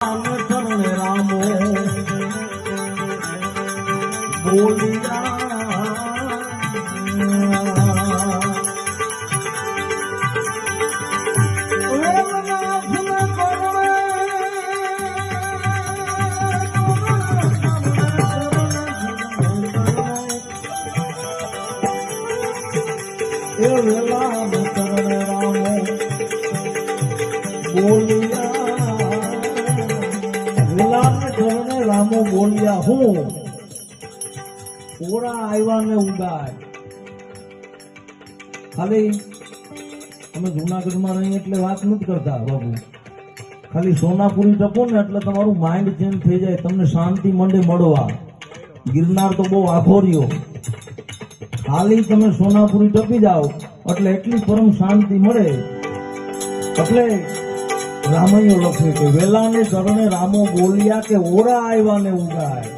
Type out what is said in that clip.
રામો બોલિયા રામો બોલ્યા હું ઓરા આવ્યા ને ઉગાય. ખાલી અમે જુનાગઢમાં રહીએ એટલે વાત નથી કરતા બાબુ. ખાલી સોનાપુરી ટપો ને એટલે તમારું માઇન્ડ ચેન્જ થઈ જાય, તમને શાંતિ મંડે મળવા. ગિરનાર તો બહુ આખો રહ્યો, ખાલી તમે સોનાપુરી ટપી જાઓ એટલે એટલી પરમ શાંતિ મળે. એટલે રામૈયો લખ્યું કે વેલાને ચરણે રામો બોલ્યા કે ઓરા આવ્યા ને ઉગાય.